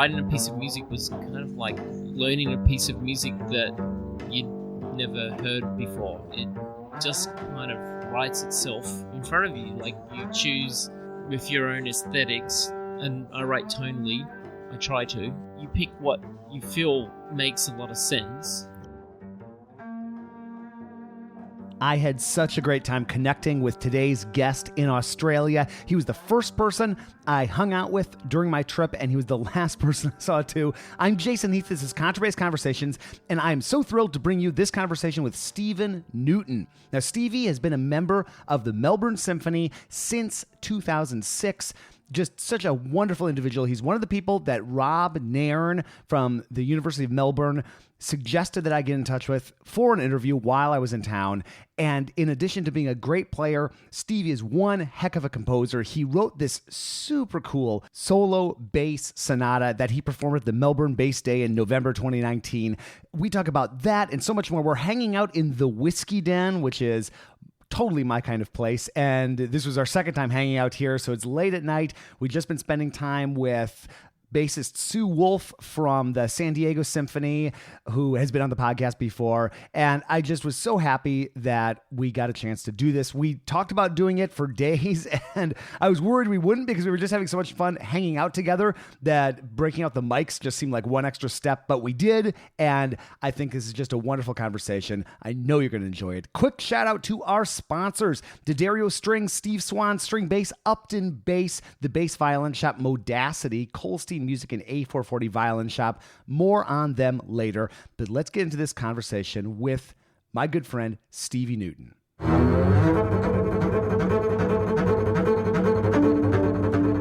writing a piece of music was kind of like learning a piece of music that you'd never heard before. It just kind of writes itself in front of you. Like, you choose with your own aesthetics, and I write tonally. I try to. You pick what you feel makes a lot of sense. I had such a great time connecting with today's guest in Australia. He was the first person I hung out with during my trip, and he was the last person I saw too. I'm Jason Heath. This is Contrabass Conversations, and I am so thrilled to bring you this conversation with Stephen Newton. Now, Stevie has been a member of the Melbourne Symphony since 2006. Just such a wonderful individual. He's one of the people that Rob Nairn from the University of Melbourne suggested that I get in touch with for an interview while I was in town. And in addition to being a great player, Stevie is one heck of a composer. He wrote this super cool solo bass sonata that he performed at the Melbourne Bass Day in November 2019. We talk about that and so much more. We're hanging out in the Whiskey Den, which is totally my kind of place. And this was our second time hanging out here. So it's late at night. We've just been spending time with bassist Sue Wolf from the San Diego Symphony, who has been on the podcast before. And I just was so happy that we got a chance to do this. We talked about doing it for days, and I was worried we wouldn't because we were just having so much fun hanging out together that breaking out the mics just seemed like one extra step, but we did. And I think this is just a wonderful conversation. I know you're going to enjoy it. Quick shout out to our sponsors: D'Addario Strings, Steve Swan String Bass, Upton Bass, the Bass Violin Shop, Modacity, Colstein Music, and A440 Violin Shop. More on them later, but let's get into this conversation with my good friend Stevie Newton.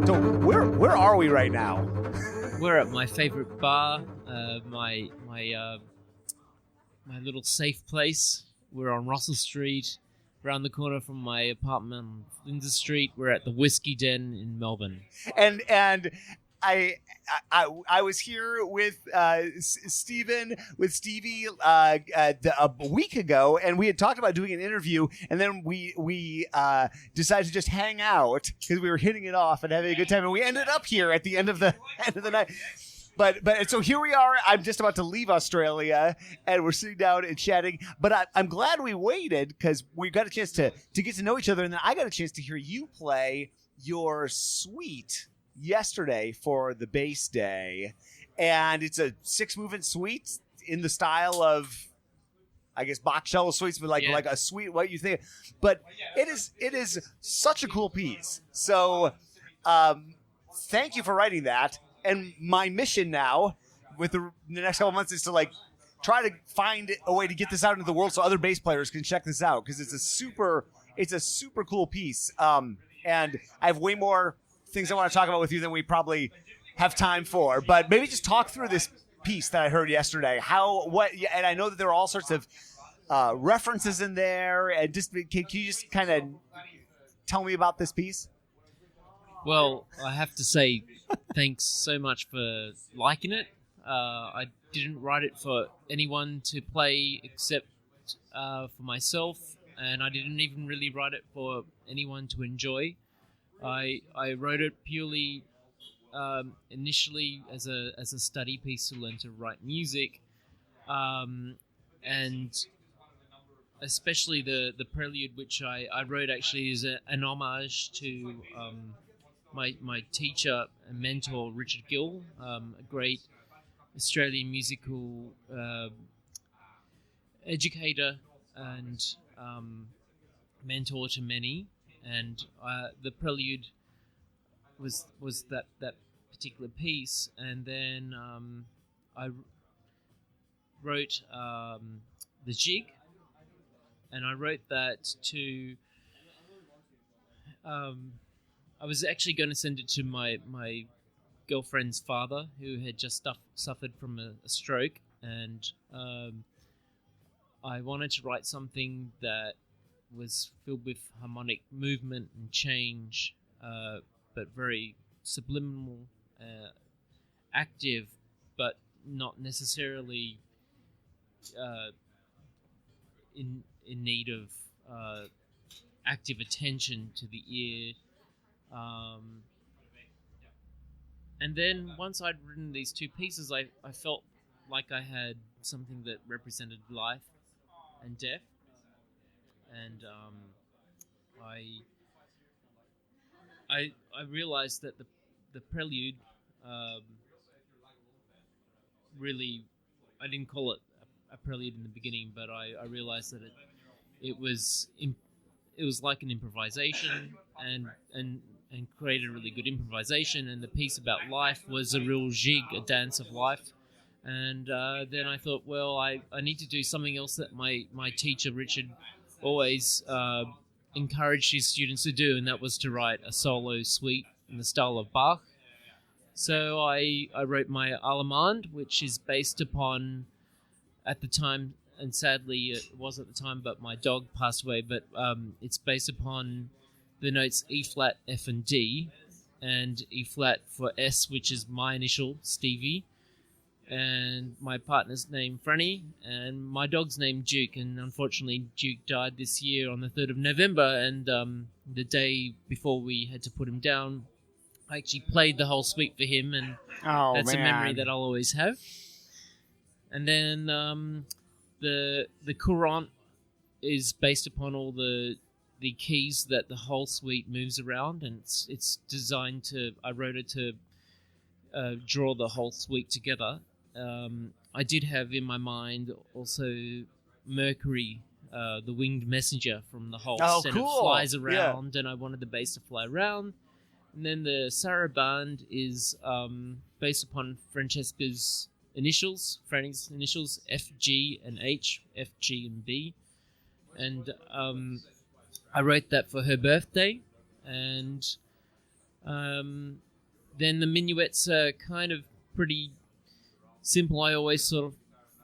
So where are we right now? We're at my favorite bar, my little safe place. We're on Russell Street, around the corner from my apartment on Flinders Street. We're at the Whiskey Den in Melbourne. And I was here with Stevie a week ago, and we had talked about doing an interview, and then we decided to just hang out because we were hitting it off and having a good time, and we ended up here at the end of the night. But so here we are. I'm just about to leave Australia, and we're sitting down and chatting. But I'm glad we waited because we got a chance to get to know each other, and then I got a chance to hear you play your suite yesterday for the Bass Day, and it's a 6-movement suite in the style of, I guess, Bach cello suites, but like a suite, what you think. But it is such a cool piece. So thank you for writing that. And my mission now with the next couple months is to try to find a way to get this out into the world so other bass players can check this out, because it's a super cool piece. And I have way more things I want to talk about with you than we probably have time for, but maybe just talk through this piece that I heard yesterday. And I know that there are all sorts of references in there, and just can you just kind of tell me about this piece? Well, I have to say thanks so much for liking it. I didn't write it for anyone to play except for myself, and I didn't even really write it for anyone to enjoy. I wrote it purely initially as a study piece to learn to write music, and especially the prelude, which I wrote actually is an homage to my teacher and mentor Richard Gill, a great Australian musical educator and mentor to many. And the prelude was that particular piece, and then I wrote the jig, and I wrote that to. I was actually going to send it to my girlfriend's father, who had just suffered from a stroke, and I wanted to write something that was filled with harmonic movement and change, but very subliminal, active, but not necessarily in need of active attention to the ear. And then once I'd written these two pieces, I felt like I had something that represented life and death. And I realized that the prelude really, I didn't call it a prelude in the beginning, but I realized that it was like an improvisation and created a really good improvisation, and the piece about life was a real jig, a dance of life. And then I thought, well, I need to do something else that my teacher Richard always encouraged his students to do, and that was to write a solo suite in the style of Bach. So I wrote my Allemande, which is based upon, at the time, and sadly it was at the time, but my dog passed away, but it's based upon the notes E flat, F and D, and E flat for S, which is my initial, Stevie, and my partner's name Franny, and my dog's name Duke. And unfortunately Duke died this year on the 3rd of November, and the day before we had to put him down, I actually played the whole suite for him, and that's a memory that I'll always have. And then the courant is based upon all the keys that the whole suite moves around, and it's designed to, I wrote it to draw the whole suite together. I did have in my mind also Mercury, the winged messenger from the Holst, and it flies around, and I wanted the bass to fly around. And then the sarabande is based upon Francesca's initials, Franny's initials, F, G, and H, F, G, and B. And I wrote that for her birthday. And then the minuets are kind of pretty simple. I always sort of,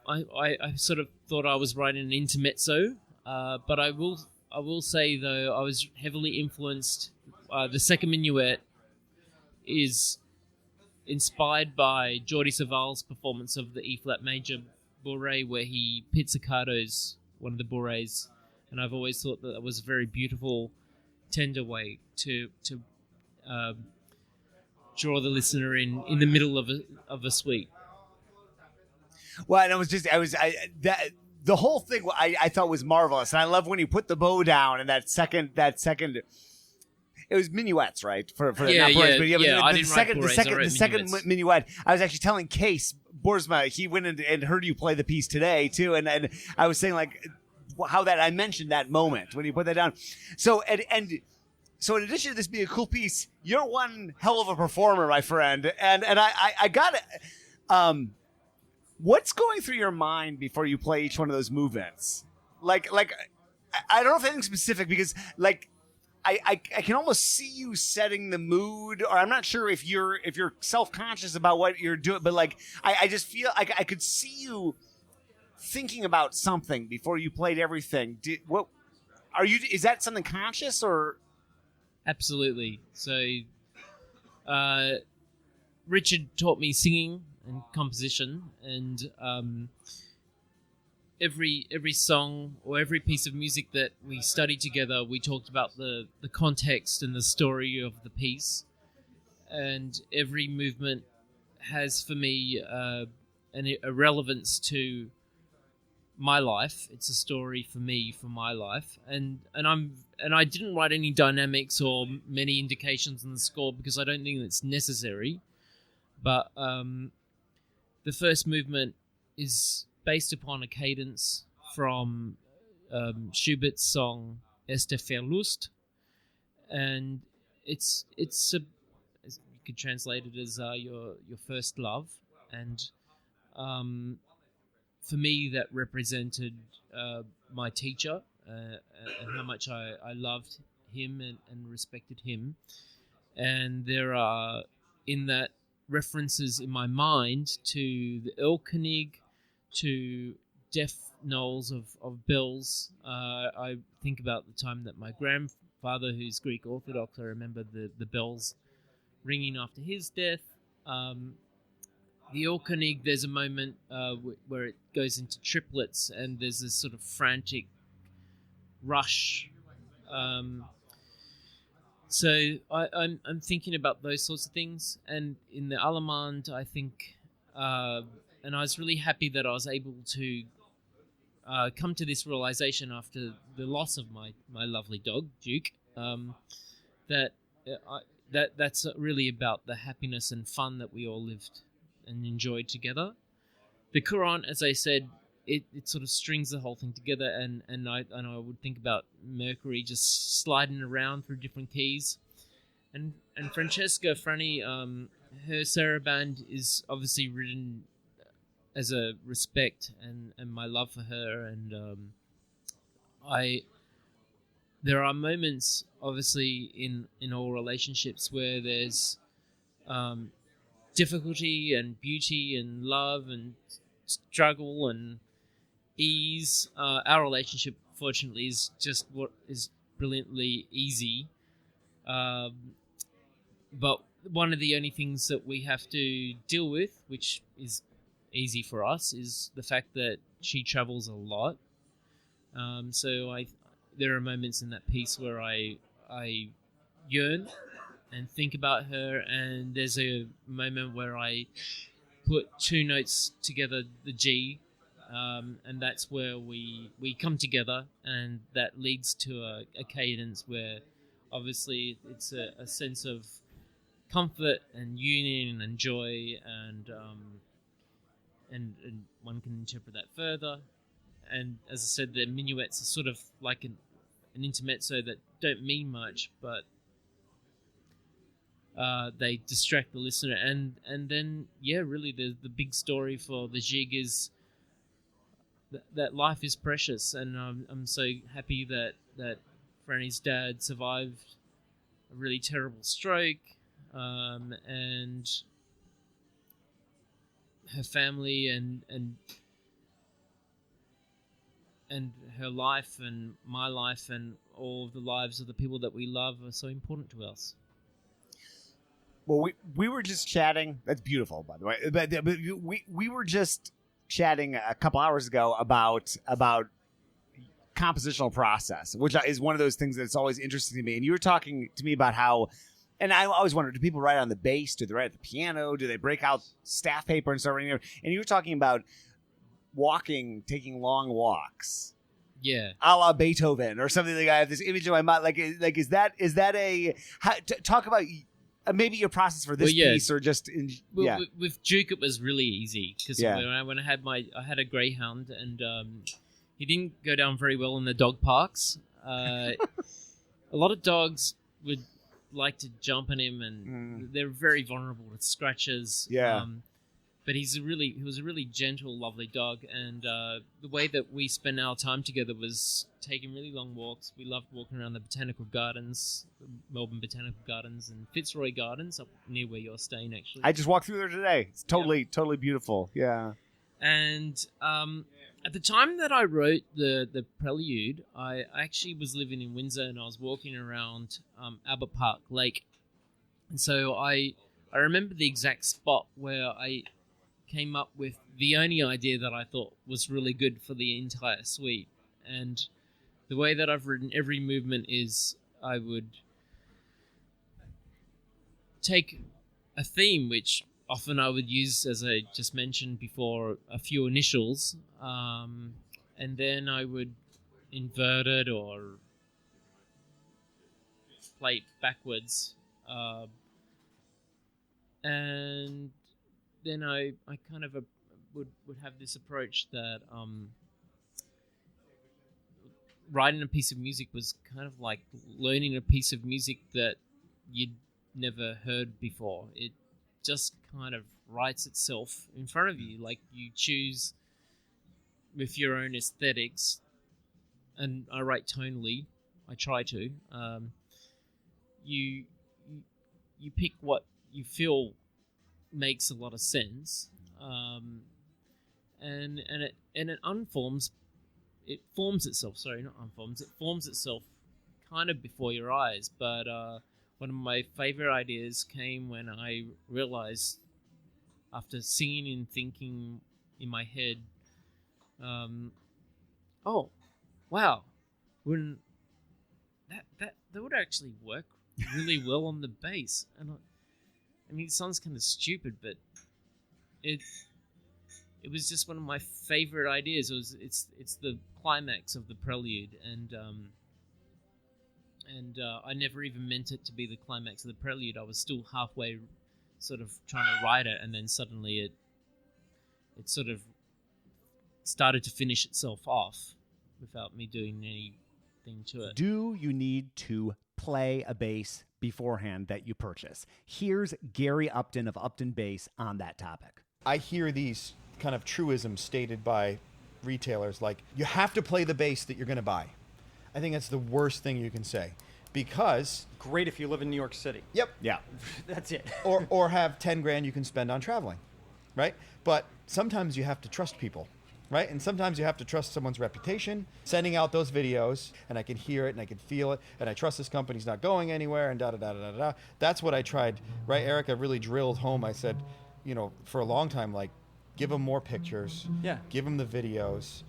I sort of thought I was writing an intermezzo, but I will say though I was heavily influenced. The second minuet is inspired by Jordi Savall's performance of the E-flat major bourrée, where he pizzicatos one of the bourrées, and I've always thought that was a very beautiful, tender way to draw the listener in the middle of a suite. Well, and the whole thing I thought was marvelous, and I love when you put the bow down and that second. It was minuets, right? For not bourrées, but I didn't write bourrées, the second minuet. I was actually telling Case Boersma, he went and heard you play the piece today too, and I was saying like how that I mentioned that moment when you put that down. So so in addition to this being a cool piece, you're one hell of a performer, my friend, and I got it. What's going through your mind before you play each one of those movements? Like I don't know if anything specific, because like I can almost see you setting the mood, or I'm not sure if you're self-conscious about what you're doing, but like I just feel like I could see you thinking about something before you played everything. Is that something conscious or? Absolutely. So Richard taught me singing and composition, and every song or every piece of music that we studied together, we talked about the context and the story of the piece, and every movement has for me a relevance to my life. It's a story for me, for my life, and I didn't write any dynamics or many indications in the score because I don't think that's necessary. But the first movement is based upon a cadence from Schubert's song Es der Verlust, and it's you could translate it as your first love, and for me that represented my teacher and how much I loved him and respected him. And there are in that references in my mind to the Erlkönig, to deaf knolls of bells. I think about the time that my grandfather, who's Greek Orthodox, I remember the bells ringing after his death. The Erlkönig, there's a moment where it goes into triplets, and there's this sort of frantic rush So I'm thinking about those sorts of things, and in the Allemande, I think, and I was really happy that I was able to come to this realization after the loss of my lovely dog Duke, that that's really about the happiness and fun that we all lived and enjoyed together. The Quran, as I said, it sort of strings the whole thing together, and I would think about Mercury just sliding around through different keys, and Francesca Franny, her saraband is obviously written as a respect and my love for her, and there are moments obviously in all relationships where there's difficulty and beauty and love and struggle and ease. Our relationship, fortunately, is just what is brilliantly easy. But one of the only things that we have to deal with, which is easy for us, is the fact that she travels a lot. So there are moments in that piece where I yearn and think about her, and there's a moment where I put two notes together, the G, and that's where we come together, and that leads to a cadence where obviously it's a sense of comfort and union and joy, and one can interpret that further. And as I said, the minuets are sort of like an intermezzo that don't mean much, but they distract the listener. And then, really the big story for the jig is that life is precious, and I'm so happy that Franny's dad survived a really terrible stroke, and her family and her life and my life and all of the lives of the people that we love are so important to us. Well, we were just chatting. That's beautiful, by the way. But we were just chatting a couple hours ago about compositional process, which is one of those things that's always interesting to me. And you were talking to me about how, and I always wondered, do people write on the bass? Do they write at the piano? Do they break out staff paper and start writing? And you were talking about taking long walks. Yeah, a la Beethoven or something like that. I have this image in my mind. Like is that talk about maybe your process for this piece, or just with Duke it was really easy because when I had a greyhound, and he didn't go down very well in the dog parks. A lot of dogs would like to jump on him, and they're very vulnerable to scratches. But he was a really gentle, lovely dog, and the way that we spent our time together was taking really long walks. We loved walking around the botanical gardens, the Melbourne Botanical Gardens, and Fitzroy Gardens, up near where you're staying, actually. I just walked through there today. It's totally beautiful. Yeah. And at the time that I wrote the Prelude, I actually was living in Windsor, and I was walking around Albert Park Lake. And so I remember the exact spot where I came up with the only idea that I thought was really good for the entire suite. And the way that I've written every movement is I would take a theme, which often I would use, as I just mentioned before, a few initials, and then I would invert it or play it backwards, and then I kind of would have this approach that writing a piece of music was kind of like learning a piece of music that you'd never heard before. It just kind of writes itself in front of you, like you choose with your own aesthetics, and I write tonally. I try to. You pick what you feel makes a lot of sense, and it unforms. It forms itself. Sorry, not unforms. It forms itself kind of before your eyes. But one of my favorite ideas came when I realized, after singing and thinking in my head, oh, wow, when that would actually work really well on the bass. And I mean, it sounds kind of stupid, but it was just one of my favorite ideas. It's the climax of the prelude, and I never even meant it to be the climax of the prelude. I was still halfway, sort of trying to write it, and then suddenly it sort of started to finish itself off without me doing anything to it. Do you need to play a bass beforehand that you purchase? Here's Gary Upton of Upton Bass on that topic. I hear these kind of truisms stated by retailers like, you have to play the bass that you're going to buy. I think that's the worst thing you can say, because... Great if you live in New York City. Yep. Yeah. That's it. or have 10 grand you can spend on traveling, right? But sometimes you have to trust people, right? And sometimes you have to trust someone's reputation. Sending out those videos, and I can hear it, and I can feel it, and I trust this company's not going anywhere, and da-da-da-da-da-da. That's what I tried, right, Eric? I really drilled home. I said, for a long time, like, give them more pictures. Yeah. Give them the videos.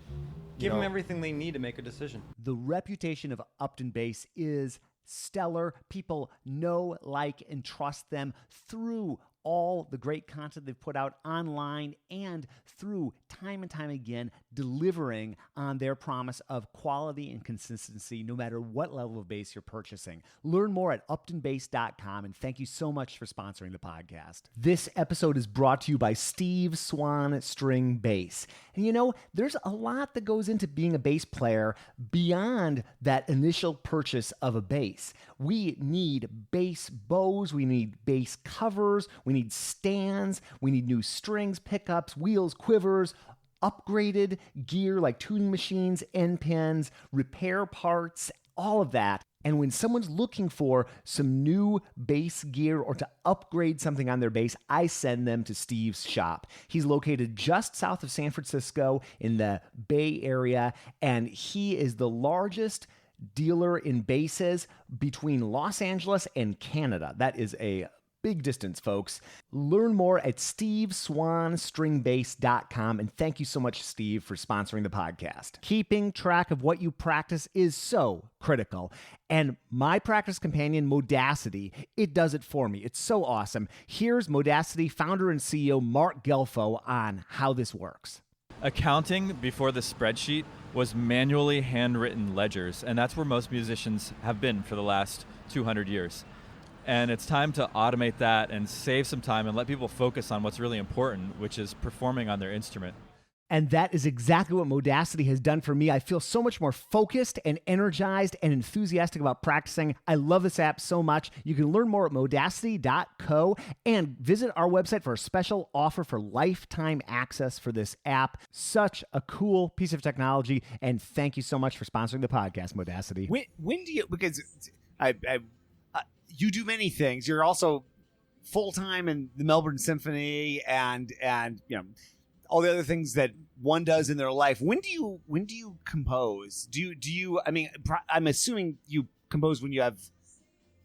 Give them everything they need to make a decision. The reputation of Upton Bass is stellar. People know, like, and trust them through all the great content they've put out online and through time and time again delivering on their promise of quality and consistency no matter what level of bass you're purchasing. Learn more at uptonbass.com, and thank you so much for sponsoring the podcast. This episode is brought to you by Steve Swan String Bass. And there's a lot that goes into being a bass player beyond that initial purchase of a bass. We need bass bows, we need bass covers, we need stands, we need new strings, pickups, wheels, quivers, upgraded gear like tuning machines, end pins, repair parts, all of that. And when someone's looking for some new bass gear or to upgrade something on their bass, I send them to Steve's shop. He's located just south of San Francisco in the Bay Area, and he is the largest dealer in basses between Los Angeles and Canada. That is a big distance, folks. Learn more at steveswanstringbass.com, and thank you so much, Steve, for sponsoring the podcast. Keeping track of what you practice is so critical, and my practice companion, Modacity, it does it for me. It's so awesome. Here's Modacity founder and CEO Mark Gelfo on how this works. Accounting before the spreadsheet was manually handwritten ledgers, and that's where most musicians have been for the last 200 years. And it's time to automate that and save some time and let people focus on what's really important, which is performing on their instrument. And that is exactly what Modacity has done for me. I feel so much more focused and energized and enthusiastic about practicing. I love this app so much. You can learn more at modacity.co and visit our website for a special offer for lifetime access for this app. Such a cool piece of technology. And thank you so much for sponsoring the podcast, Modacity. When do you, because you do many things. You're also full-time in the Melbourne Symphony and all the other things that one does in their life. When do you compose? Do you I mean, I'm assuming you compose when you have,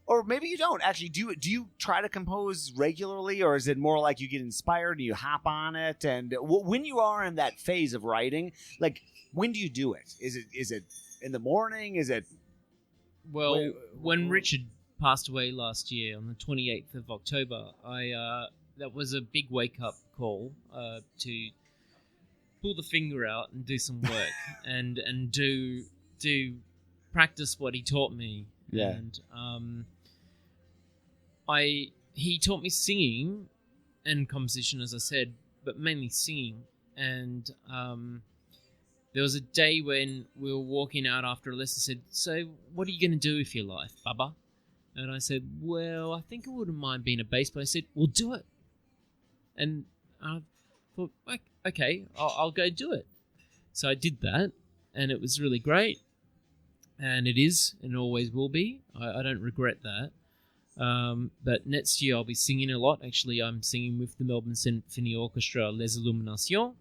or maybe you don't actually. Do you try to compose regularly, or is it more like you get inspired and you hop on it? And when you are in that phase of writing, like, when do you do it? Is it in the morning? Is it when Richard passed away last year on the 28th of October, that was a big wake-up call to pull the finger out and do some work and do practice what he taught me. Yeah. And he taught me singing and composition, as I said, but mainly singing. And there was a day when we were walking out after a lesson, said, "So what are you going to do with your life, Bubba?" And I said, "Well, I think I wouldn't mind being a bass player." I said, "Well, do it." And I thought, okay, I'll go do it. So I did that, and it was really great. And it is, and always will be. I don't regret that. But next year I'll be singing a lot. Actually, I'm singing with the Melbourne Symphony Orchestra Les Illuminations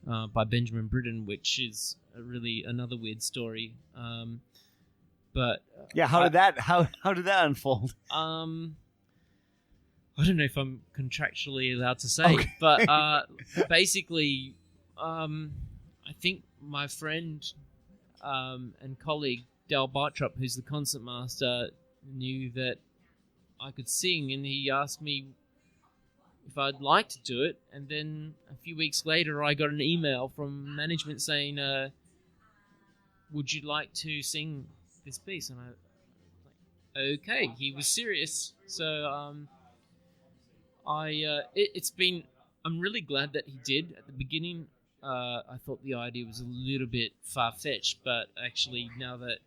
by Benjamin Britten, which is really another weird story. But yeah, how did that unfold? I don't know if I'm contractually allowed to say, okay. But basically, I think my friend and colleague Dal Bartrup, who's the concertmaster, knew that I could sing, and he asked me if I'd like to do it. And then a few weeks later, I got an email from management saying, "Would you like to sing this piece?" And I was like, "Okay." He was serious, so it's been. I'm really glad that he did. At the beginning, I thought the idea was a little bit far-fetched, but actually now that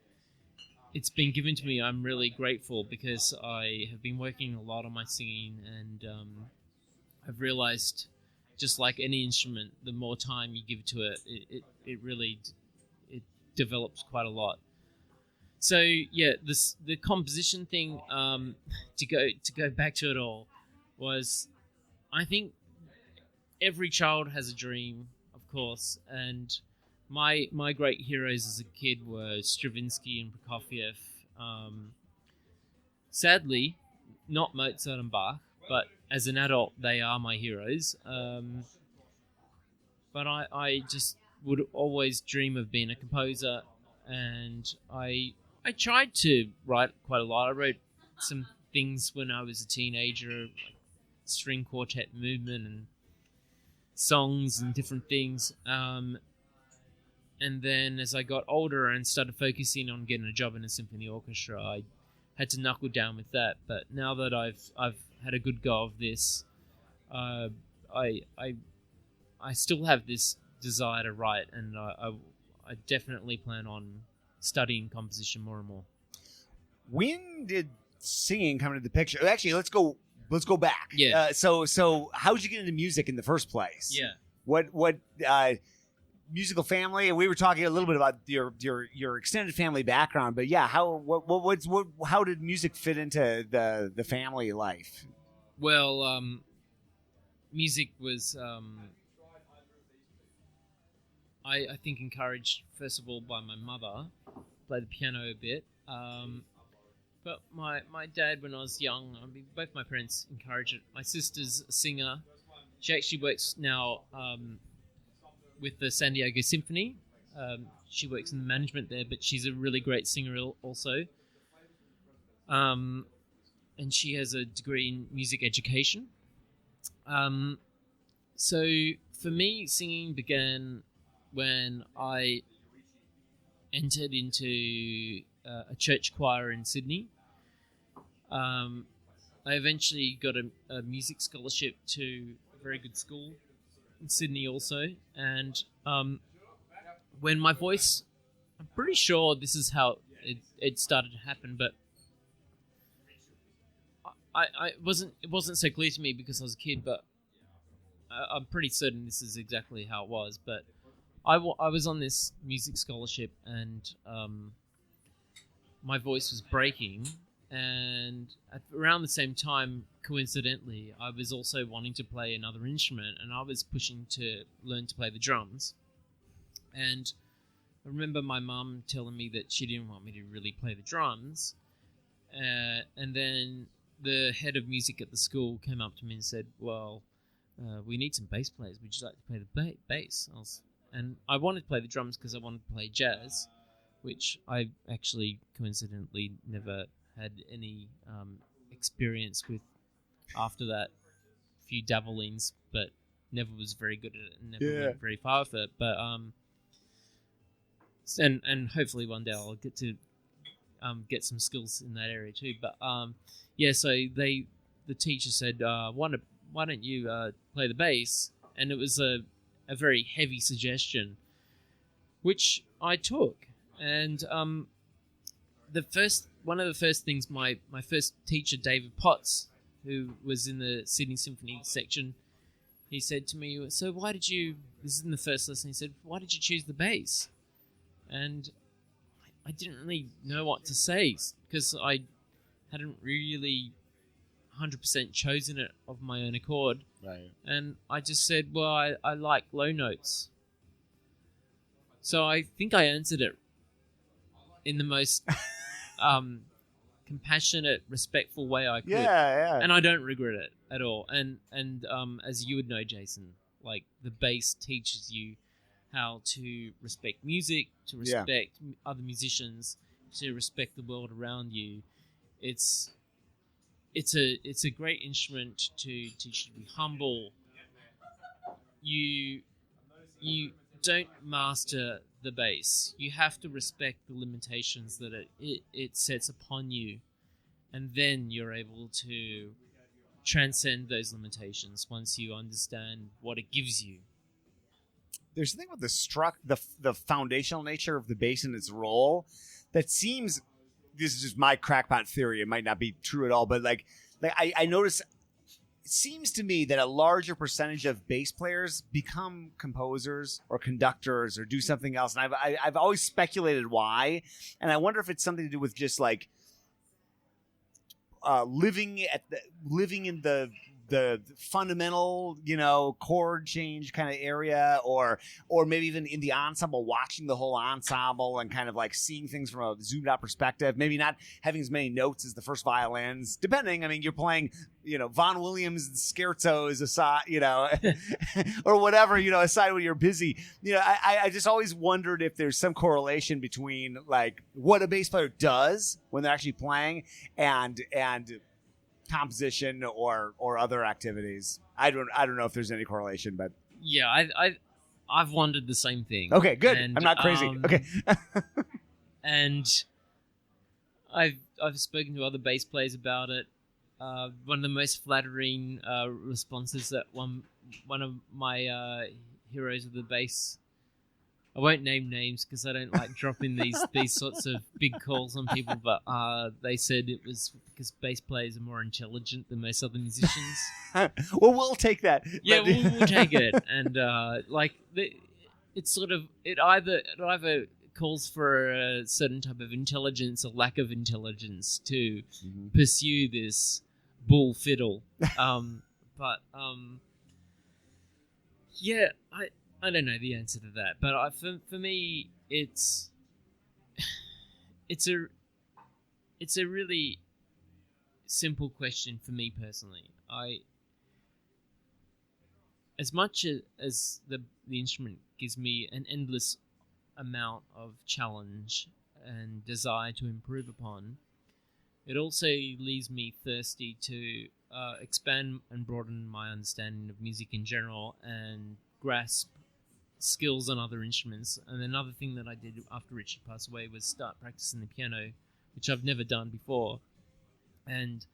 it's been given to me, I'm really grateful because I have been working a lot on my singing, and I've realized, just like any instrument, the more time you give to it, it really it develops quite a lot. So yeah, the composition thing, to go back to it all, was, I think every child has a dream, of course, and my great heroes as a kid were Stravinsky and Prokofiev. Sadly, not Mozart and Bach, but as an adult, they are my heroes. But I just would always dream of being a composer, and I tried to write quite a lot. I wrote some things when I was a teenager, like string quartet movement and songs and different things. And then as I got older and started focusing on getting a job in a symphony orchestra, I had to knuckle down with that. But now that I've had a good go of this, I still have this desire to write, and I definitely plan on studying composition more and more. When did singing come into the picture? Actually, let's go back. Yeah. So how did you get into music in the first place? Yeah. What musical family? And we were talking a little bit about your extended family background, but yeah, how did music fit into the family life? Well, music was I think encouraged, first of all, by my mother, play the piano a bit. But my dad, when I was young, both my parents encouraged it. My sister's a singer. She actually works now with the San Diego Symphony. She works in the management there, but she's a really great singer also. And she has a degree in music education. So for me, singing began when I entered into a church choir in Sydney. I eventually got a music scholarship to a very good school in Sydney also, and when my voice, I'm pretty sure this is how it started to happen, but it wasn't so clear to me because I was a kid, but I'm pretty certain this is exactly how it was. But I was on this music scholarship, and my voice was breaking, and around the same time, coincidentally, I was also wanting to play another instrument, and I was pushing to learn to play the drums. And I remember my mum telling me that she didn't want me to really play the drums, and then the head of music at the school came up to me and said, well, we need some bass players. Would you like to play the bass? And I wanted to play the drums because I wanted to play jazz, which I actually coincidentally never had any experience with after that. A few dabblings, but never was very good at it and never went very far with it. But and hopefully one day I'll get to get some skills in that area too. But so the teacher said, why don't you play the bass? And it was a very heavy suggestion, which I took. And one of the first things my first teacher, David Potts, who was in the Sydney Symphony section, he said to me, so why did you, this is in the first lesson, he said, why did you choose the bass? And I didn't really know what to say because I hadn't really 100% chosen it of my own accord. Right. And I just said, well, I like low notes. So I think I answered it in the most compassionate, respectful way I could. Yeah. And I don't regret it at all. And as you would know, Jason, like the bass teaches you how to respect music, to respect other musicians, to respect the world around you. It's it's a great instrument to teach you to be humble. You don't master the bass. You have to respect the limitations that it sets upon you, and then you're able to transcend those limitations once you understand what it gives you. There's something about the foundational nature of the bass and its role that seems. This is just my crackpot theory. It might not be true at all, but like I notice. It seems to me that a larger percentage of bass players become composers or conductors or do something else, and I've always speculated why, and I wonder if it's something to do with just like living in the fundamental, chord change kind of area, or maybe even in the ensemble, watching the whole ensemble and kind of like seeing things from a zoomed out perspective, maybe not having as many notes as the first violins, depending. I mean, you're playing, Vaughan Williams scherzos aside, or whatever, aside when you're busy. I just always wondered if there's some correlation between like what a bass player does when they're actually playing and composition or other activities. I don't know if there's any correlation, but yeah, I've wondered the same thing. Okay, good. And, I'm not crazy. Okay. And I've spoken to other bass players about it. One of the most flattering responses that one of my heroes of the bass, I won't name names because I don't like dropping these sorts of big calls on people, but they said it was because bass players are more intelligent than most other musicians. Well, we'll take that. Yeah, we'll take it. And it's sort of it either calls for a certain type of intelligence or lack of intelligence to pursue this bull fiddle. Yeah, I don't know the answer to that, but for me, it's a really simple question for me personally. As much as the instrument gives me an endless amount of challenge and desire to improve upon, it also leaves me thirsty to expand and broaden my understanding of music in general and grasp skills on other instruments. And another thing that I did after Richard passed away was start practicing the piano, which I've never done before. And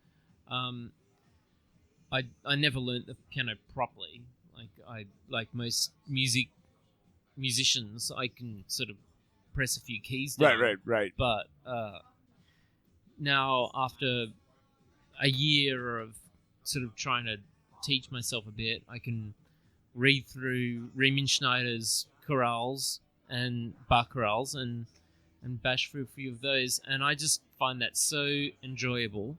I never learned the piano properly. Like most musicians, I can sort of press a few keys down. Right. But now, after a year of sort of trying to teach myself a bit, I can read through Riemann Schneider's chorales and Bach chorales and bash through a few of those, and I just find that so enjoyable.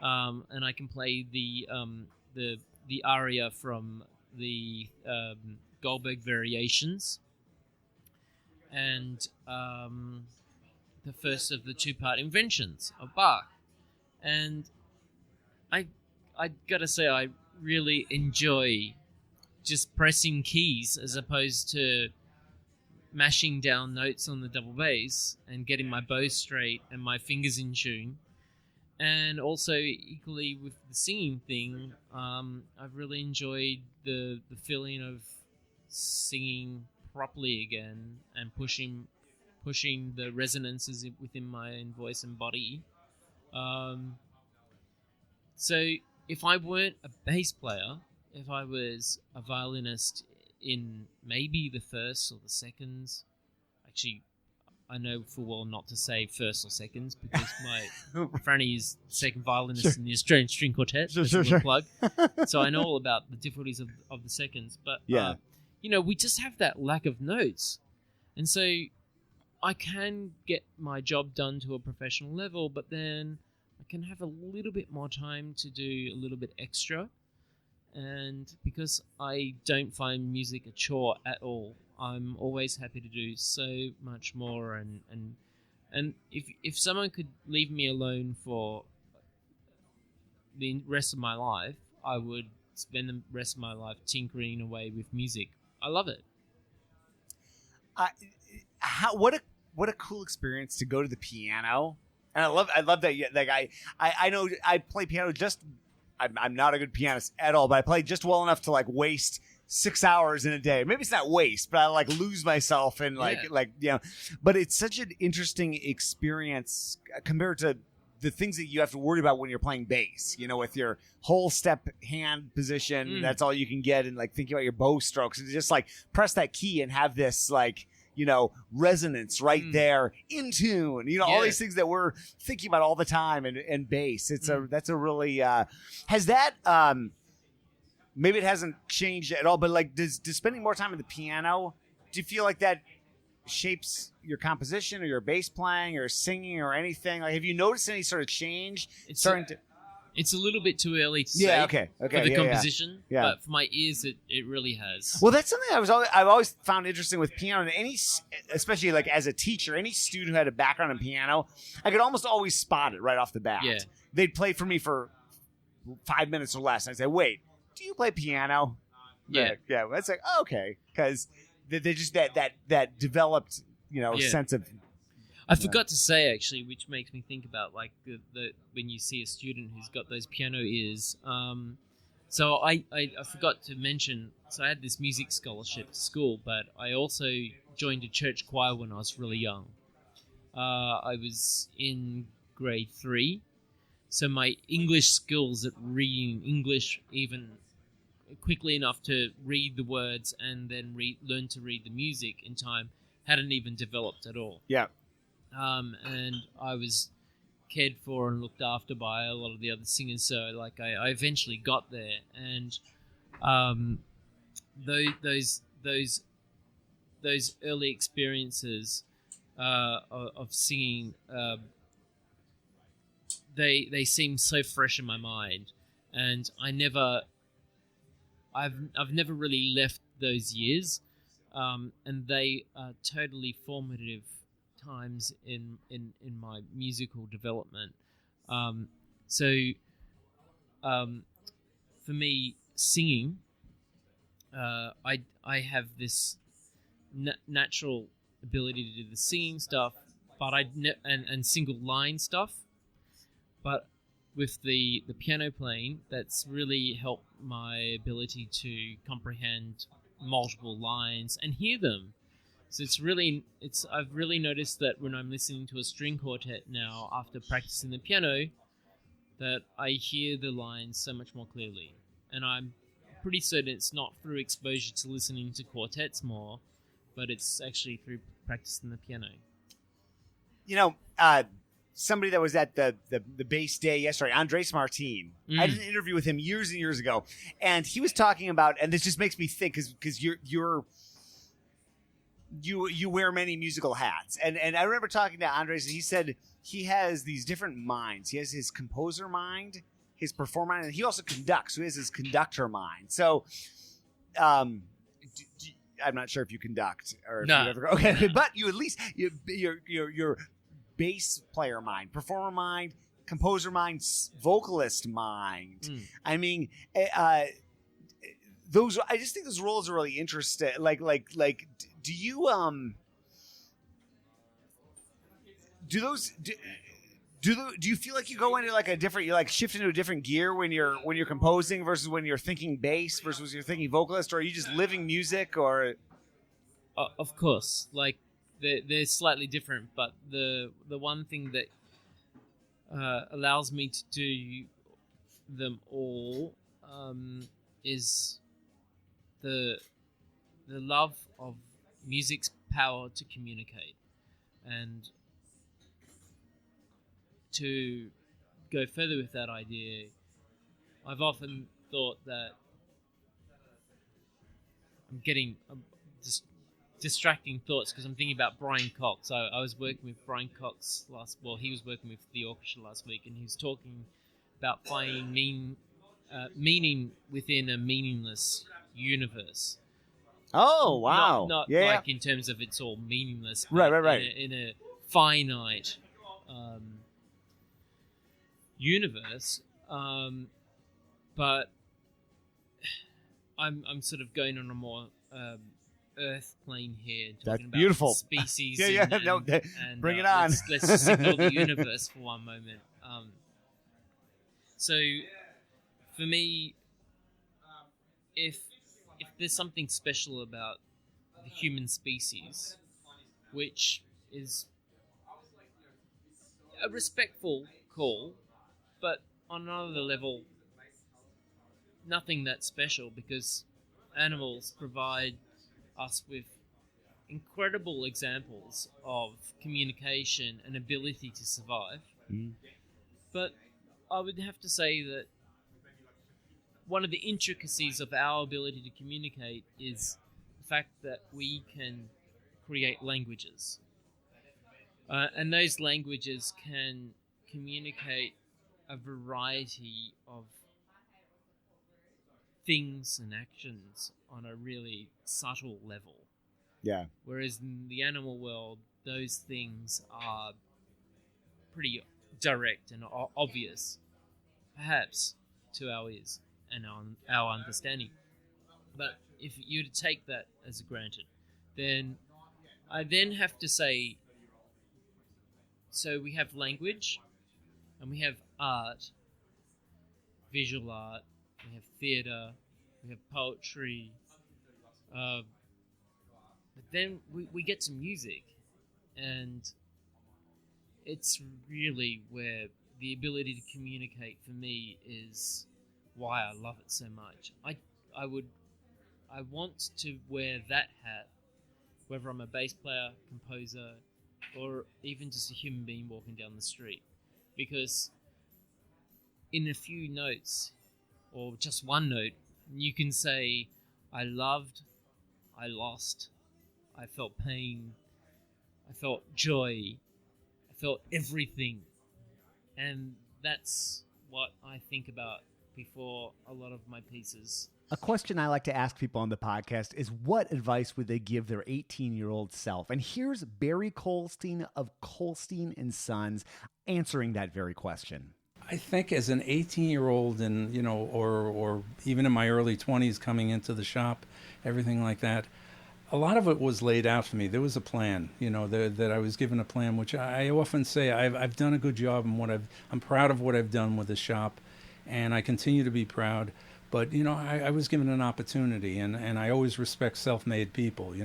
And I can play the aria from the Goldberg Variations and the first of the two-part inventions of Bach, and I gotta say I really enjoy just pressing keys as opposed to mashing down notes on the double bass and getting my bow straight and my fingers in tune. And also equally with the singing thing, I've really enjoyed the feeling of singing properly again and pushing the resonances within my own voice and body. So if I weren't a bass player, if I was a violinist in maybe the first or the seconds, actually, I know full well not to say first or seconds because my Franny is second violinist in the Australian String Quartet. Sure. Plug. So I know all about the difficulties of the seconds. But, yeah. We just have that lack of notes. And so I can get my job done to a professional level, but then I can have a little bit more time to do a little bit extra. And because I don't find music a chore at all, I'm always happy to do so much more. And if someone could leave me alone for the rest of my life, I would spend the rest of my life tinkering away with music. I love it. What a cool experience to go to the piano And I love that. Like I know I play piano. I'm not a good pianist at all, but I play just well enough to like waste 6 hours in a day. Maybe it's not waste, but I like lose myself and But it's such an interesting experience compared to the things that you have to worry about when you're playing bass. With your whole step hand position, that's all you can get, and like thinking about your bow strokes, and just like press that key and have this like resonance right there in tune. All these things that we're thinking about all the time, and bass. That's a really has that. Maybe it hasn't changed at all, but like, does spending more time at the piano, do you feel like that shapes your composition or your bass playing or singing or anything? Like, have you noticed any sort of change? It's a little bit too early to say. Yeah, okay. For the composition, yeah. But for my ears, it really has. Well, that's something I've always found interesting with piano. And especially like as a teacher, any student who had a background in piano, I could almost always spot it right off the bat. Yeah. They'd play for me for 5 minutes or less, and I'd say, "Wait, do you play piano?" Yeah. Yeah. That's like, oh, okay, because they just that developed sense of. I forgot to say, actually, which makes me think about like the when you see a student who's got those piano ears. So I forgot to mention. So I had this music scholarship at school, but I also joined a church choir when I was really young. I was in grade 3, so my English skills at reading English even quickly enough to read the words and then learn to read the music in time hadn't even developed at all. Yeah. And I was cared for and looked after by a lot of the other singers, so like I eventually got there, and those early experiences of singing, they seem so fresh in my mind, and I've never really left those years, and they are totally formative times in my musical development. For me, singing, I have this natural ability to do the singing stuff, but and single line stuff. But with the piano playing, that's really helped my ability to comprehend multiple lines and hear them. So I've really noticed that when I'm listening to a string quartet now after practicing the piano, that I hear the lines so much more clearly. And I'm pretty certain it's not through exposure to listening to quartets more, but it's actually through practicing the piano. Somebody that was at the bass day yesterday, Andres Martin. I did an interview with him years and years ago, and he was talking about, and this just makes me think, because you wear many musical hats, and I remember talking to Andres, and he said he has these different minds. He has his composer mind, his performer mind, and he also conducts. So he has his conductor mind. So, I'm not sure if you conduct or if you ever go. Okay, but you at least your bass player mind, performer mind, composer mind, vocalist mind. I mean, those. I just think those roles are really interesting. Like, do you do you feel like you go into like a different, you like shift into a different gear when you're composing versus when you're thinking bass versus when you're thinking vocalist, or are you just living music, or? Of course, like. They're slightly different, but the one thing that allows me to do them all is the love of music's power to communicate. And to go further with that idea, I've often thought that I'm just distracting thoughts because I'm thinking about Brian Cox. I was working with Brian Cox he was working with the orchestra last week, and he was talking about finding meaning within a meaningless universe. Oh, wow. Not like in terms of it's all meaningless. Right. In a finite universe. But I'm sort of going on a more Earth plane here, That's talking about beautiful. species. Yeah, and, no, and, bring it on. Let's just ignore the universe for one moment. So, for me, if there's something special about the human species, which is a respectful call, but on another level, nothing that special, because animals provide us with incredible examples of communication and ability to survive. But I would have to say that one of the intricacies of our ability to communicate is the fact that we can create languages. And those languages can communicate a variety of things and actions on a really subtle level. Yeah. Whereas in the animal world, those things are pretty direct and obvious, perhaps, to our ears and our understanding. But if you were to take that as granted, then I then have to say, so we have language, and we have art, visual art, we have theatre, we have poetry, but then we get to music, and it's really where the ability to communicate for me is why I love it so much. I want to wear that hat, whether I'm a bass player, composer, or even just a human being walking down the street, because in a few notes, or just one note, you can say, I loved, I lost, I felt pain, I felt joy, I felt everything. And that's what I think about before a lot of my pieces. A question I like to ask people on the podcast is, what advice would they give their 18-year-old self? And here's Barry Kolstein of Kolstein and Sons answering that very question. I think as an 18-year-old, and or even in my early 20s, coming into the shop, everything like that, a lot of it was laid out for me. There was a plan, that I was given a plan, which I often say I've done a good job, and I'm proud of what I've done with the shop, and I continue to be proud. But, I was given an opportunity, and I always respect self-made people,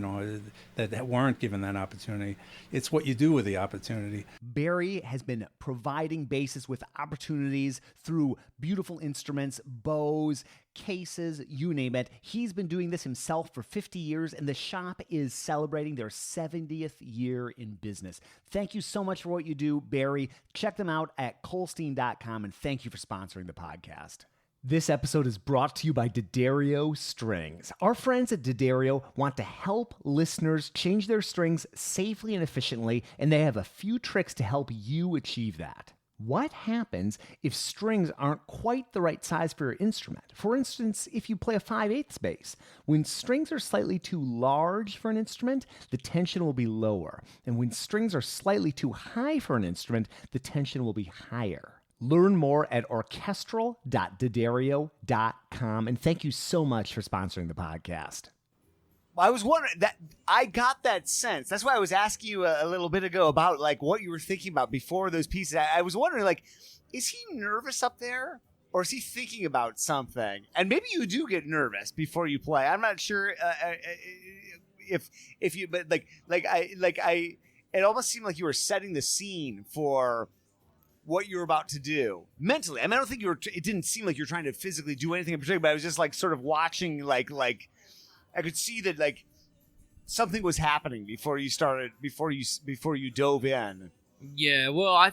that weren't given that opportunity. It's what you do with the opportunity. Barry has been providing bassists with opportunities through beautiful instruments, bows, cases, you name it. He's been doing this himself for 50 years, and the shop is celebrating their 70th year in business. Thank you so much for what you do, Barry. Check them out at Kolstein.com, and thank you for sponsoring the podcast. This episode is brought to you by D'Addario Strings. Our friends at D'Addario want to help listeners change their strings safely and efficiently, and they have a few tricks to help you achieve that. What happens if strings aren't quite the right size for your instrument? For instance, if you play a 5/8 bass, when strings are slightly too large for an instrument, the tension will be lower. And when strings are slightly too high for an instrument, the tension will be higher. Learn more at orchestral.daddario.com. And thank you so much for sponsoring the podcast. I was wondering that I got that sense. That's why I was asking you a little bit ago about what you were thinking about before those pieces. I was wondering, is he nervous up there, or is he thinking about something? And maybe you do get nervous before you play. I'm not sure if you, but it almost seemed like you were setting the scene for what you're about to do mentally. I mean, I don't think it didn't seem like you're trying to physically do anything in particular, but I was just sort of watching, I could see that something was happening before you dove in. Yeah, well, I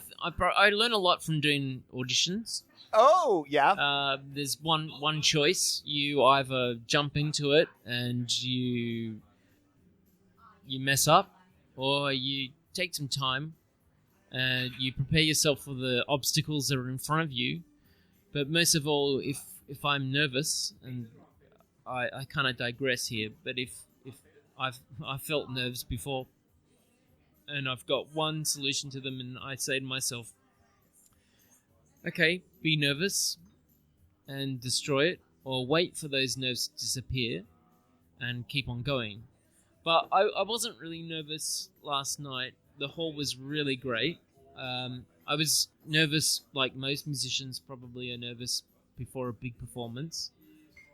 learn a lot from doing auditions. Oh, yeah. There's one choice. You either jump into it and you mess up, or you take some time and you prepare yourself for the obstacles that are in front of you. But most of all, if I'm nervous, and I kind of digress here, but if I've felt nerves before, and I've got one solution to them, and I say to myself, okay, be nervous and destroy it, or wait for those nerves to disappear and keep on going. But I wasn't really nervous last night. The hall was really great. I was nervous, like most musicians probably are nervous before a big performance.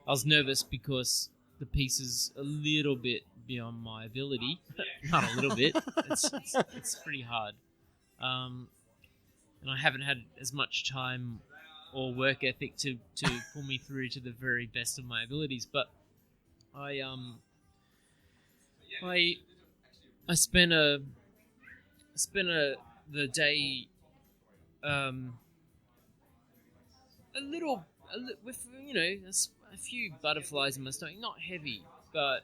I was nervous because the piece is a little bit beyond my ability. Not a little bit. It's pretty hard. And I haven't had as much time or work ethic to pull me through to the very best of my abilities. But I spent the day with a few butterflies in my stomach, not heavy, but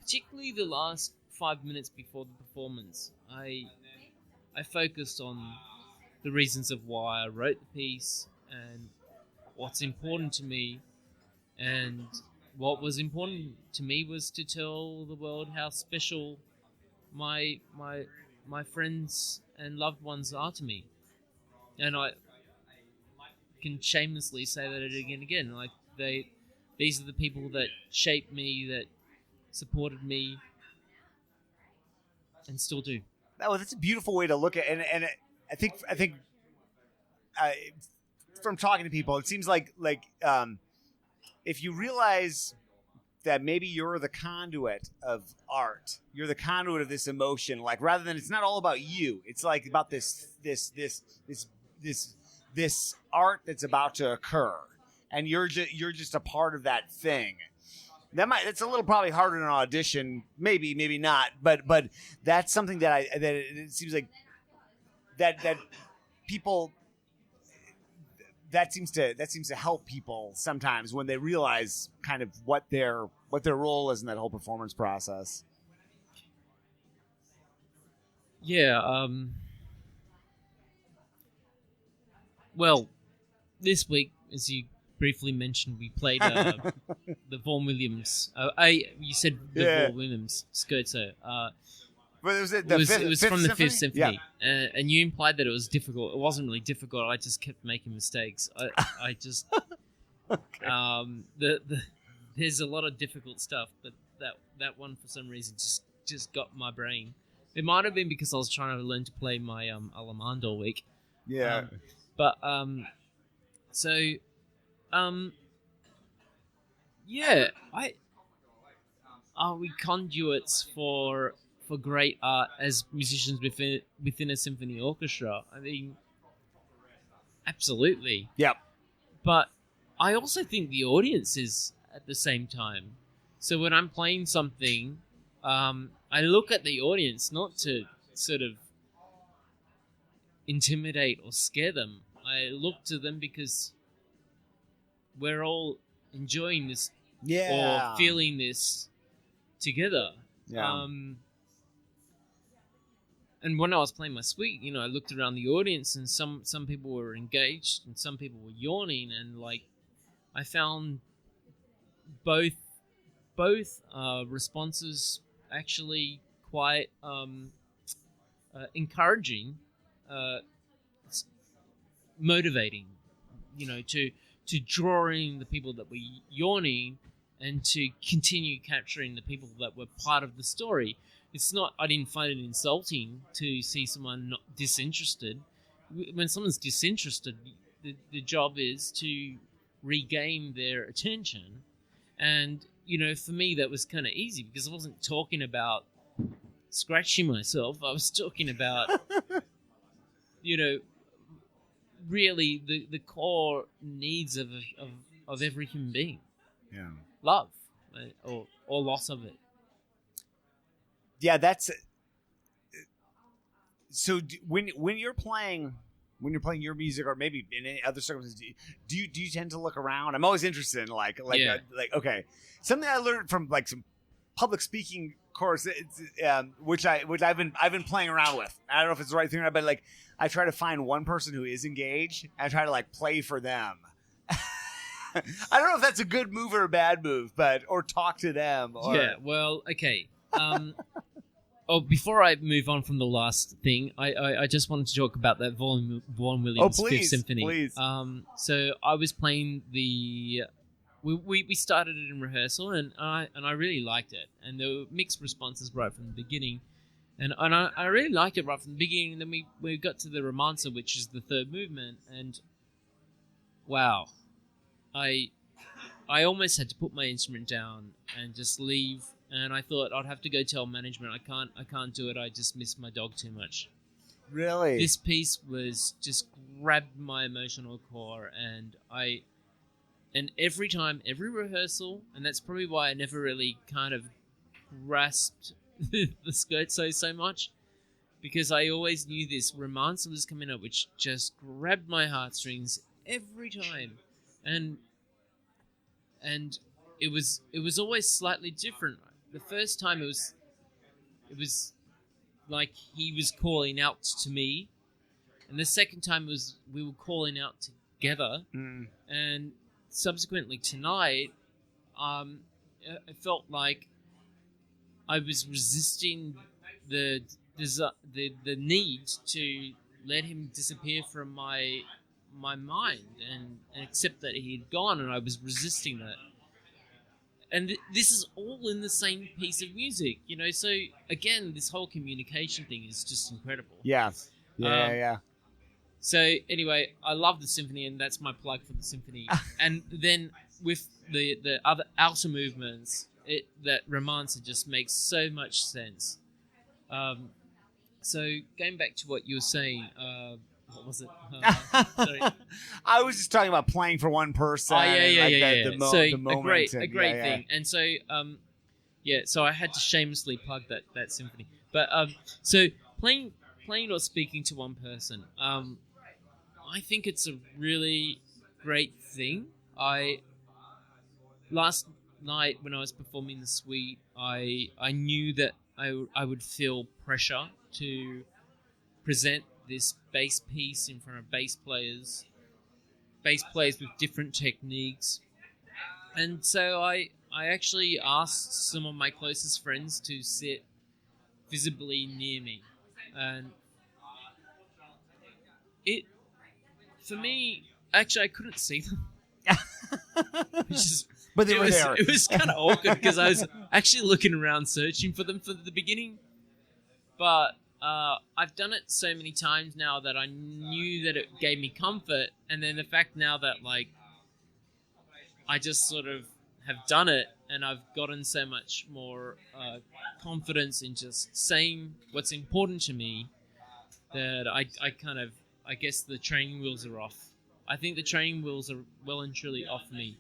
particularly the last 5 minutes before the performance, I focused on the reasons of why I wrote the piece and what's important to me. And what was important to me was to tell the world how special my friends and loved ones are to me. And I can shamelessly say that again and again. Like these are the people that shaped me, that supported me, and still do. Oh, that's a beautiful way to look at it. And I think from talking to people, it seems like if you realize that maybe you're the conduit of art, you're the conduit of this emotion, like rather than it's not all about you, it's like about this art that's about to occur, and you're just a part of that thing. It's a little probably harder in an audition, maybe not, but that's something that it seems like that people that seems to help people sometimes when they realize kind of what their role is in that whole performance process. Yeah. Well, this week, as you briefly mentioned, we played the Vaughan Williams. You said the Vaughan Williams scherzo. But it was from the Fifth Symphony? Symphony, and you implied that it was difficult. It wasn't really difficult. I just kept making mistakes. I just okay. There's a lot of difficult stuff, but that one for some reason just got my brain. It might have been because I was trying to learn to play my Allemande all week. Yeah. Are we conduits for great art as musicians within a symphony orchestra? I mean, absolutely. Yep. But I also think the audience is at the same time. So when I'm playing something, I look at the audience not to sort of intimidate or scare them. I look to them because we're all enjoying this or feeling this together. Yeah. And when I was playing my suite, I looked around the audience, and some people were engaged and some people were yawning, and I found both responses actually quite encouraging, motivating, to draw in the people that were yawning and to continue capturing the people that were part of the story. It's not, I didn't find it insulting to see someone not disinterested. When someone's disinterested, the job is to regain their attention. And, for me, that was kind of easy because I wasn't talking about scratching myself. I was talking about, really the core needs of every human being. Yeah. Love, or loss of it. Yeah, that's so. When you're playing your music, or maybe in any other circumstances, do you tend to look around? I'm always interested in like okay, something I learned from some public speaking course, which I've been playing around with. I don't know if it's the right thing or not, but I try to find one person who is engaged and I try to play for them. I don't know if that's a good move or a bad move, or talk to them. Yeah, well, okay. Before I move on from the last thing, I just wanted to talk about that Vaughan Williams Fifth Symphony. Please. So I was playing the we started it in rehearsal, and I really liked it, and there were mixed responses right from the beginning, and I really liked it right from the beginning. And then we got to the romanza, which is the third movement, and wow, I almost had to put my instrument down and just leave. And I thought I'd have to go tell management I can't do it. I just miss my dog too much. Really? This piece was just grabbed my emotional core, and every time, every rehearsal, and that's probably why I never really kind of grasped the scherzo so much, because I always knew this romanza was coming up, which just grabbed my heartstrings every time, and it was always slightly different. The first time it was like he was calling out to me, and the second time we were calling out together, and subsequently tonight, it felt like I was resisting the need to let him disappear from my mind and accept that he had gone, and I was resisting that. And this is all in the same piece of music, you know. So again, this whole communication thing is just incredible. Yes. Yeah. So anyway, I love the symphony, and that's my plug for the symphony. And then with the other outer movements, that romanza just makes so much sense. So going back to what you were saying, what was it? Sorry. I was just talking about playing for one person. Oh, yeah. The moment. A great thing. And so, so I had to shamelessly plug that symphony. But so playing or speaking to one person, I think it's a really great thing. Last night when I was performing the suite, I knew that I would feel pressure to present this bass piece in front of bass players with different techniques. And so I actually asked some of my closest friends to sit visibly near me. And for me, actually I couldn't see them. But they were there. It was kind of awkward because I was actually looking around searching for them for the beginning. But I've done it so many times now that I knew that it gave me comfort, and then the fact now that I just sort of have done it, and I've gotten so much more confidence in just saying what's important to me, that I guess the training wheels are off. I think the training wheels are well and truly off me.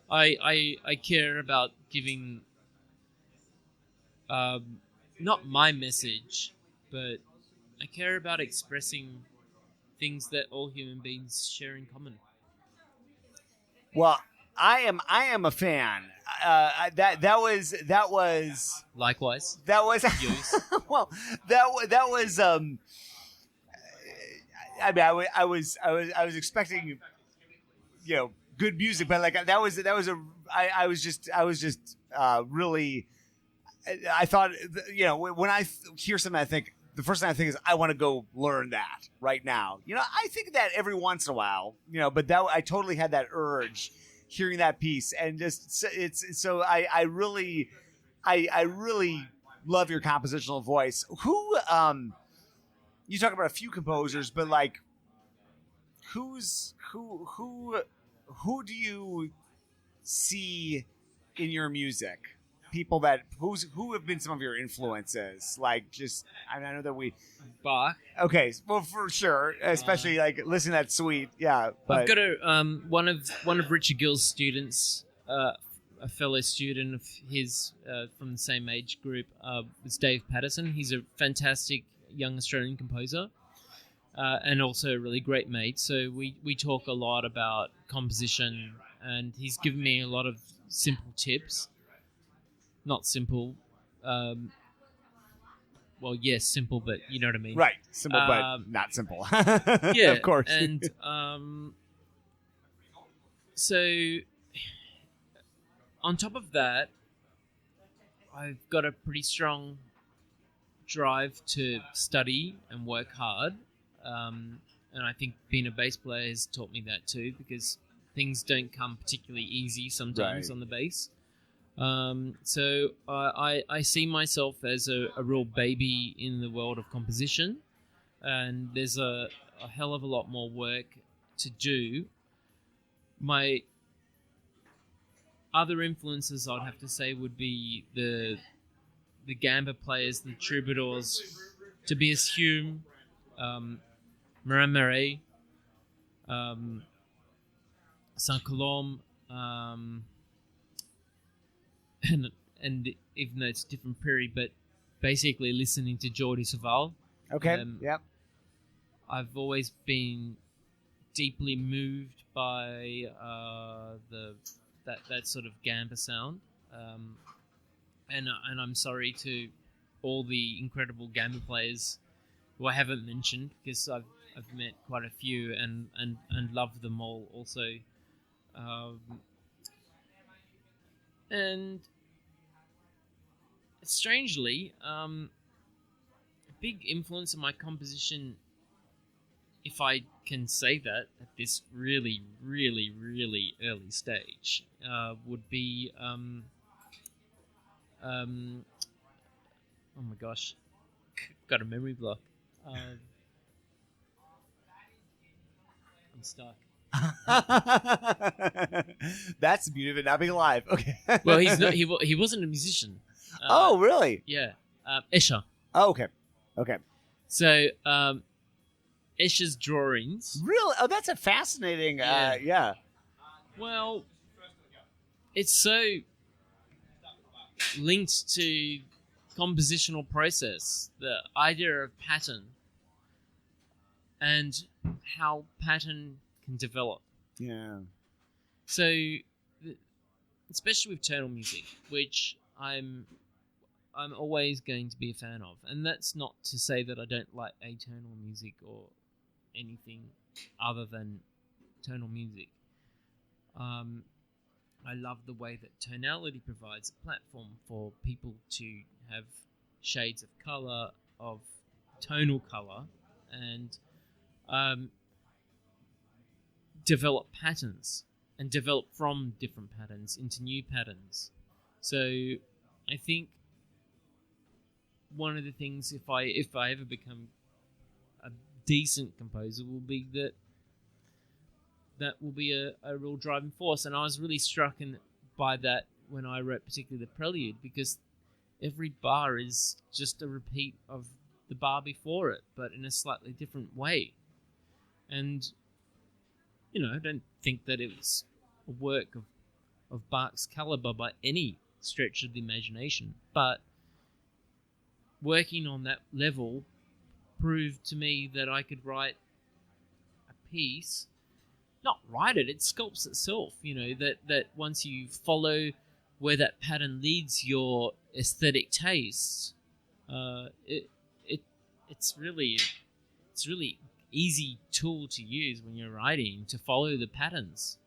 I care about giving not my message, but I care about expressing things that all human beings share in common. Well, I am a fan. That was Likewise. That was well. That was. I mean, I was expecting, good music, but I was just really. I thought, when I hear something, I think the first thing I think is I want to go learn that right now. I think that every once in a while, but that I totally had that urge hearing that piece, and just so I really love your compositional voice. Who you talk about a few composers, but who do you see in your music? People who have been some of your influences? I know that Bach. Okay, well, for sure, especially listening to that suite. Yeah, but I've got one of Richard Gill's students, a fellow student of his from the same age group, was Dave Patterson. He's a fantastic young Australian composer, and also a really great mate. So we talk a lot about composition, and he's given me a lot of simple tips. Not simple. Well, yes, simple, but you know what I mean. Right. Simple, but not simple. Yeah. Of course. And so on top of that, I've got a pretty strong drive to study and work hard. And I think being a bass player has taught me that too, because things don't come particularly easy sometimes Right. on the bass. So I see myself as a real baby in the world of composition, and there's a hell of a lot more work to do. My other influences, I'd have to say, would be the gamba players, the troubadours, Tobias Hume, Morin Marais, Saint-Colombe, and even though it's a different period, but basically listening to Jordi Savall. Okay. Yep. I've always been deeply moved by that sort of gamba sound, and I'm sorry to all the incredible gamba players who I haven't mentioned, because I've met quite a few and love them all also, and strangely, a big influence on my composition, if I can say that at this really, really, really early stage, would be oh my gosh, got a memory block. I'm stuck. That's the beauty of it not being alive. Okay. Well, he's not. He wasn't a musician. Oh, really? Yeah, Escher. Oh, okay. Okay. So Escher's drawings. Really? Oh, that's a fascinating. Yeah. Well, it's so linked to compositional process, the idea of pattern, and how pattern can develop. Yeah. So, especially with tonal music, which I'm always going to be a fan of, and that's not to say that I don't like atonal music or anything other than tonal music. I love the way that tonality provides a platform for people to have shades of color, of tonal color, and develop patterns, and develop from different patterns into new patterns. So I think one of the things, if I ever become a decent composer, will be that will be a real driving force. And I was really struck by that when I wrote particularly the Prelude, because every bar is just a repeat of the bar before it, but in a slightly different way. And, I don't think that it was a work of Bach's caliber by any stretch of the imagination, but working on that level proved to me that I could write a piece, not write it, it sculpts itself, that once you follow where that pattern leads your aesthetic tastes, it's really easy tool to use when you're writing, to follow the patterns.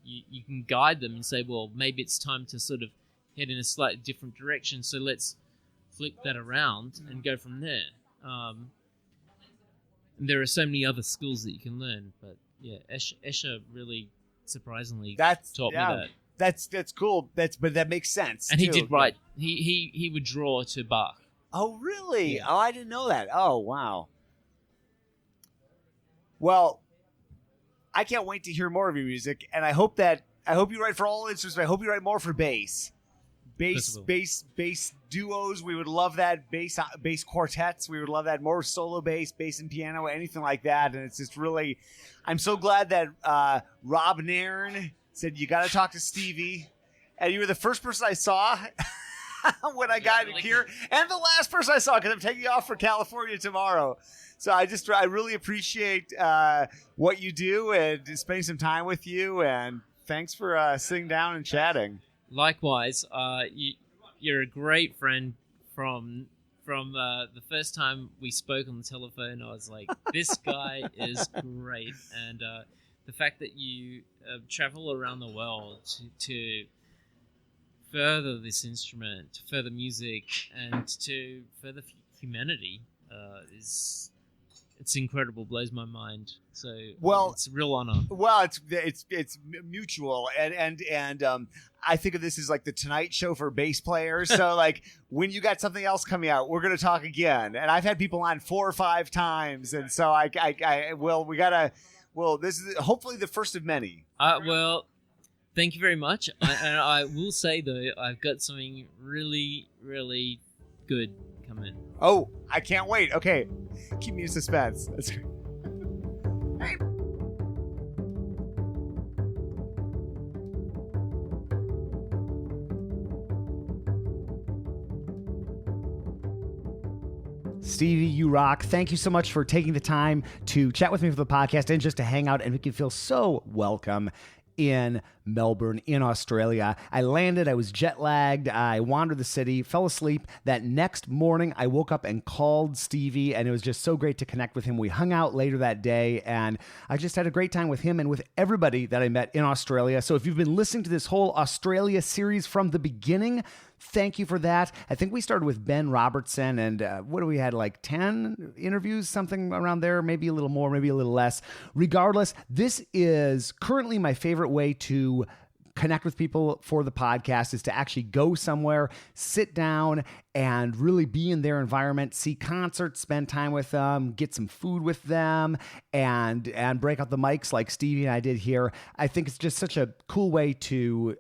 You can guide them and say, well, maybe it's time to sort of head in a slightly different direction, so let's flip that around and go from there. And there are so many other skills that you can learn, but yeah, Escher really surprisingly taught me that. That's cool. But that makes sense. And too. he did write. He would draw to Bach. Oh, really? Yeah. Oh, I didn't know that. Oh, wow. Well, I can't wait to hear more of your music, and I hope you write for all instruments, but I hope you write more for bass. Bass duos, we would love that. Bass quartets, we would love that. More solo bass and piano, anything like that. And it's just really, I'm so glad that Rob Nairn said you got to talk to Stevie, and you were the first person I saw when I got here, and the last person I saw, because I'm taking off for California tomorrow. So I really appreciate what you do and spending some time with you, and thanks for sitting down and chatting. Likewise, you're a great friend. From the first time we spoke on the telephone, I was like, this guy is great. And the fact that you travel around the world to further this instrument, to further music, and to further humanity is it's incredible, blows my mind. So Well, it's a real honor. Well, it's mutual, and I think of this as like the Tonight Show for bass players. So like when you got something else coming out, we're gonna talk again. And I've had people on 4 or 5 times, and so this is hopefully the first of many. Well, thank you very much. And I will say though, I've got something really, really good coming. Oh, I can't wait. Okay, keep me in suspense. That's great. Hey. Stevie, you rock. Thank you so much for taking the time to chat with me for the podcast and just to hang out and make you feel so welcome in Melbourne, in Australia. I landed, I was jet lagged, I wandered the city, fell asleep. That next morning, I woke up and called Stevie, and it was just so great to connect with him. We hung out later that day, and I just had a great time with him and with everybody that I met in Australia. So if you've been listening to this whole Australia series from the beginning, thank you for that. I think we started with Ben Robertson, and what do we had, like 10 interviews, something around there, maybe a little more, maybe a little less. Regardless, this is currently my favorite way to connect with people for the podcast, is to actually go somewhere, sit down, and really be in their environment, see concerts, spend time with them, get some food with them, and break out the mics like Stevie and I did here. I think it's just such a cool way to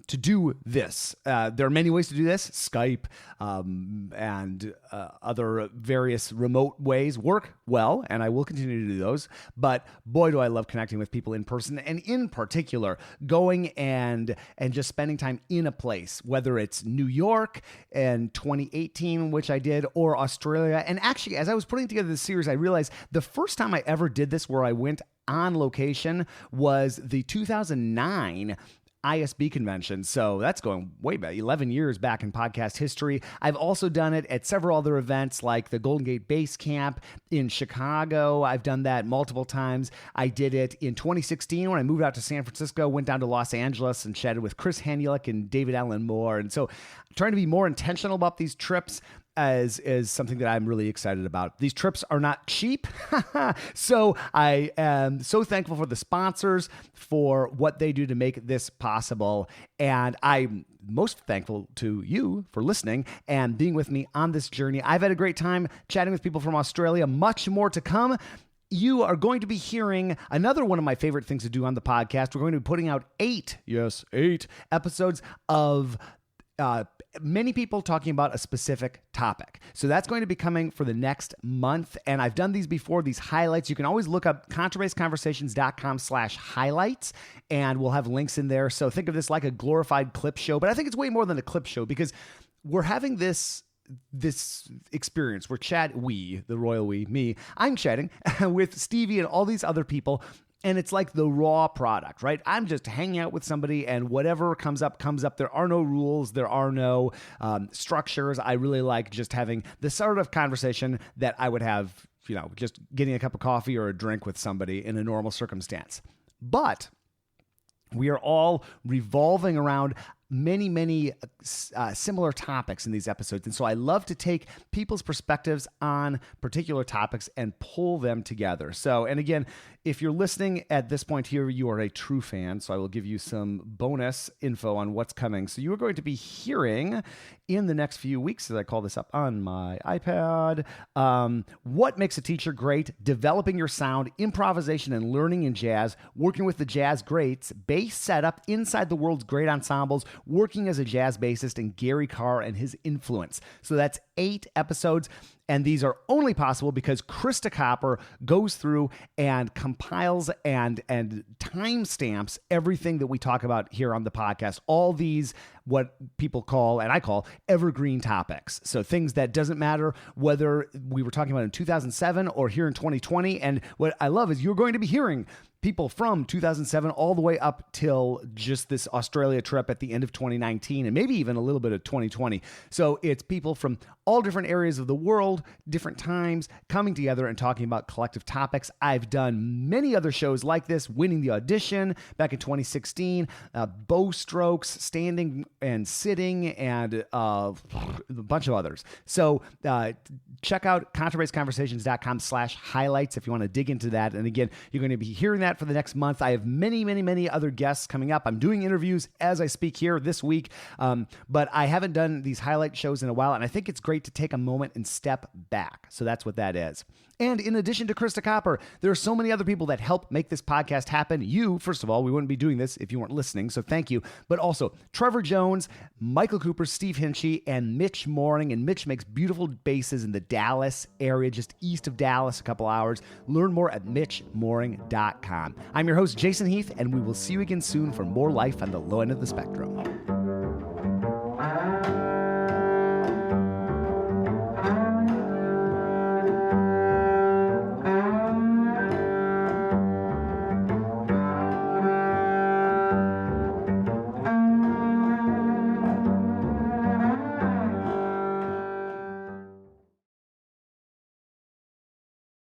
do this. There are many ways to do this. Skype and other various remote ways work well, and I will continue to do those. But boy, do I love connecting with people in person, and in particular, going and just spending time in a place, whether it's New York and 2018, which I did, or Australia. And actually, as I was putting together this series, I realized the first time I ever did this where I went on location was the 2009 ISB convention. So that's going way back, 11 years back in podcast history. I've also done it at several other events like the Golden Gate Bass Camp in Chicago. I've done that multiple times. I did it in 2016 when I moved out to San Francisco, went down to Los Angeles and chatted with Chris Hanulik and David Allen Moore. And so trying to be more intentional about these trips is something that I'm really excited about. These trips are not cheap. So I am so thankful for the sponsors, for what they do to make this possible. And I'm most thankful to you for listening and being with me on this journey. I've had a great time chatting with people from Australia. Much more to come. You are going to be hearing another one of my favorite things to do on the podcast. We're going to be putting out 8 episodes of many people talking about a specific topic. So that's going to be coming for the next month. And I've done these before, these highlights. You can always look up contrabassconversations.com/highlights, and we'll have links in there. So think of this like a glorified clip show, but I think it's way more than a clip show, because we're having this experience. The royal we, me, I'm chatting with Stevie and all these other people. And it's like the raw product, right? I'm just hanging out with somebody, and whatever comes up, comes up. There are no rules. There are no structures. I really like just having the sort of conversation that I would have, just getting a cup of coffee or a drink with somebody in a normal circumstance. But we are all revolving around many similar topics in these episodes. And so I love to take people's perspectives on particular topics and pull them together. So, and again, if you're listening at this point here, you are a true fan. So I will give you some bonus info on what's coming. So you are going to be hearing in the next few weeks, as I call this up on my iPad, what makes a teacher great, developing your sound, improvisation and learning in jazz, working with the jazz greats, bass setup inside the world's great ensembles, working as a jazz bassist, and Gary Carr and his influence. So that's 8 episodes. And these are only possible because Krista Copper goes through and compiles and timestamps everything that we talk about here on the podcast. All these, what people call, and I call, evergreen topics. So things that doesn't matter whether we were talking about in 2007 or here in 2020. And what I love is you're going to be hearing people from 2007 all the way up till just this Australia trip at the end of 2019 and maybe even a little bit of 2020. So it's people from all different areas of the world, different times, coming together and talking about collective topics. I've done many other shows like this, Winning the Audition back in 2016, Bow Strokes, Standing and Sitting, and a bunch of others. So check out contrabassconversations.com/highlights if you want to dig into that. And again, you're going to be hearing that for the next month. I have many other guests coming up. I'm doing interviews as I speak here this week, but I haven't done these highlight shows in a while, and I think it's great to take a moment and step back. So that's what that is. And in addition to Krista Copper, there are so many other people that help make this podcast happen. You, first of all, we wouldn't be doing this if you weren't listening, so thank you. But also Trevor Jones, Michael Cooper, Steve Hinchy, and Mitch Mooring. And Mitch makes beautiful basses in the Dallas area, just east of Dallas, a couple hours. Learn more at mitchmooring.com. I'm your host, Jason Heath, and we will see you again soon for more life on the low end of the spectrum.